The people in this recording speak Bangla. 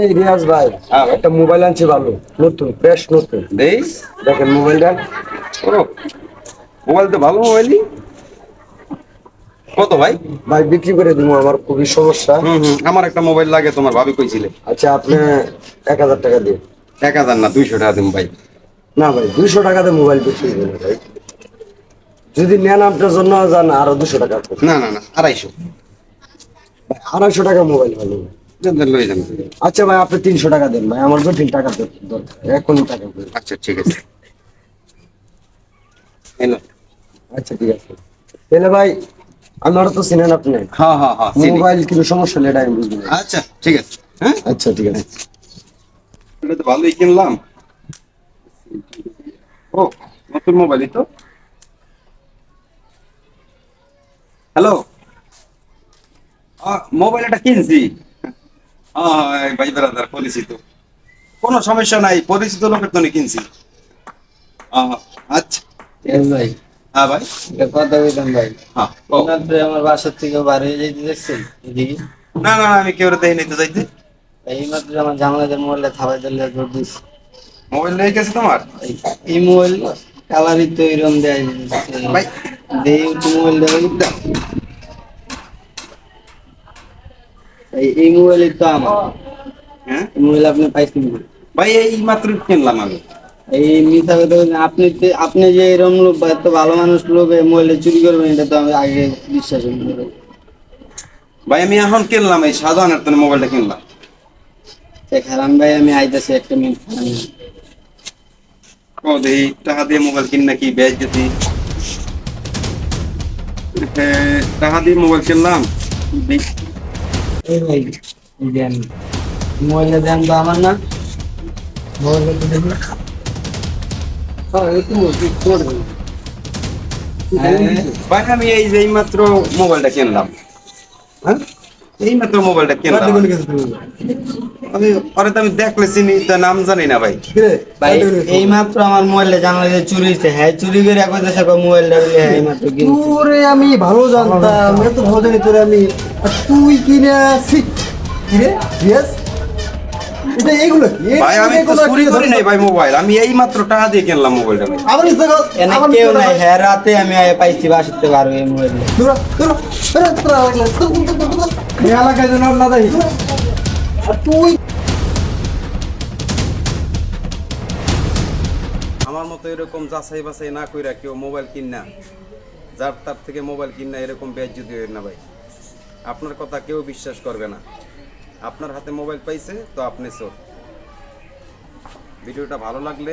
এই রিয়াজ ভাই, হ্যাঁ ভাই। একটা মোবাইল আনছি ভালো, নতুন ফ্রেশ নতুন। দেই। দেখেন মোবাইলটা। ও, মোবাইল তো ভালো মোবাইলই। কত ভাই? ভাই বিক্রি করে দিব, আমার খুবই সমস্যা। আমার একটা মোবাইল লাগে, তোমার ভাবি কইছিলে। আচ্ছা আপনি 1,000 টাকা দিন। 1000 না 200 টাকা দিন ভাই। না ভাই, 200 টাকাতে মোবাইল বিক্রি করবেন ভাই? যদি নেন আপনার জন্য যান আরো 200 টাকা কম। না না না, 250। ভাই 250 টাকা মোবাইল ভালো। লই যান। আচ্ছা ভাই আপনি 300 টাকা দেন ভাই, আমার জটিল টাকা দরকার, এখনই টাকা দেন। আচ্ছা ঠিক আছে, এলো। আচ্ছা ঠিক আছে। তাহলে ভাই আমার তো চিনেন আপনি, হ্যাঁ হ্যাঁ হ্যাঁ, চিনি। মোবাইল কিন্তু সমস্যা নেই, এটা আমি বুঝবো না। আচ্ছা ঠিক আছে। হ্যাঁ, আচ্ছা ঠিক আছে। এটা তো ভালোই কিনলাম। ও, নতুন মোবাইলই তো। হ্যালো, মোবাইল একটা কিনছি। হ্যাঁ ভাই ব্রাদার, পরিচিত। কোনো সমস্যা নাই, পরিচিত লোকের জন্য কিনছি। আচ্ছা। ঠিক ভাই, হ্যাঁ ভাই। এটা কথা বললাম ভাই। হ্যাঁ ও। এইমাত্র আমার বাসার থেকে বার হয়ে যেতে দেখছেন এদিকে। না না না, আমি কেউ দেখে নিতে যাইতে। এইমাত্র আমার জামাইদের মোবাইলটা থাবাই দিলে জোর দিস। মোবাইল নিয়ে গেছে তোমার এই মোবাইল কালারই তো এরকম দেয়। ভাই। দেই তো মোবাইল দেবে দাও। এই মোবাইলই তো আমার। হ্যাঁ এই মোবাইল আপনি পাইছেন না। ভাই, এই মাত্র কিনলাম আমি। এই মিথ্যা কথা বলছেন। আপনি যে এরকম লোক বা এত ভালো মানুষ লোক এই মোবাইলটা চুরি করবেন, এটা তো আমি আগে বিশ্বাস করি না। ভাই আমি এখন কিনলাম, এই সাধারণ মোবাইলটা কিনলাম। খারাম ভাই, আমি আইতাছি একটা মিনিট। ও দেখি, টাকা দিয়ে মোবাইল কিন নাকি বেচ যদি। টাকা দিয়ে মোবাইল কিনলাম। দেখি। এই ভাই, এই দেন মোবাইলটা দেন তো আমার না। মোবাইলটা দেখি। হ্যাঁ এই তো করবেন। ভাই আমি এই যে এই মাত্র মোবাইলটা কিনলাম। হ্যাঁ এই মাত্র মোবাইলটা কিনলাম পার্টি করে গেছে তুমি? আমি। পরে তো আমি দেখলে চিনি, তার নাম জানি না ভাই। কিরে ভাই পার্টি করে গেছে? এই মাত্র আমার মোবাইলটা জানলা দিয়ে চুরি হয়েছে। হ্যাঁ চুরি করে একবার দেশে মোবাইলটা হ্যাঁ এই মাত্র কিনছি। তোরে আমি ভালো জানতাম, এত ভালো জানি তোরে আমি। আর তুই কিনে আসি কিরে রিয়াজ, এটা এগুলো কি? ভাই আমি তো চুরি করি নাই ভাই মোবাইল, আমি এই মাত্র টাকা দিয়ে কিনলাম মোবাইলটা ভাই। আমার ইনস্টাগ্রাম এনে আমার কেউ নাই। হ্যাঁ রাতে আমি পাইছি বাসাতে পারবো এই মোবাইলটা। তোরা তোরা তোরা তোরা এই এলাকায় যেন না দেয়। আর তুই আমার মতো এরকম যাচাই বাছাই না কইরা কেউ মোবাইল কিনা, যার তার থেকে মোবাইল কিনা এরকম বেইজ্জতি হয় না ভাই। আপনার কথা কেউ বিশ্বাস করবে না। আপনার হাতে মোবাইল পাইছে তো আপনি চোর। ভিডিওটা ভালো লাগলে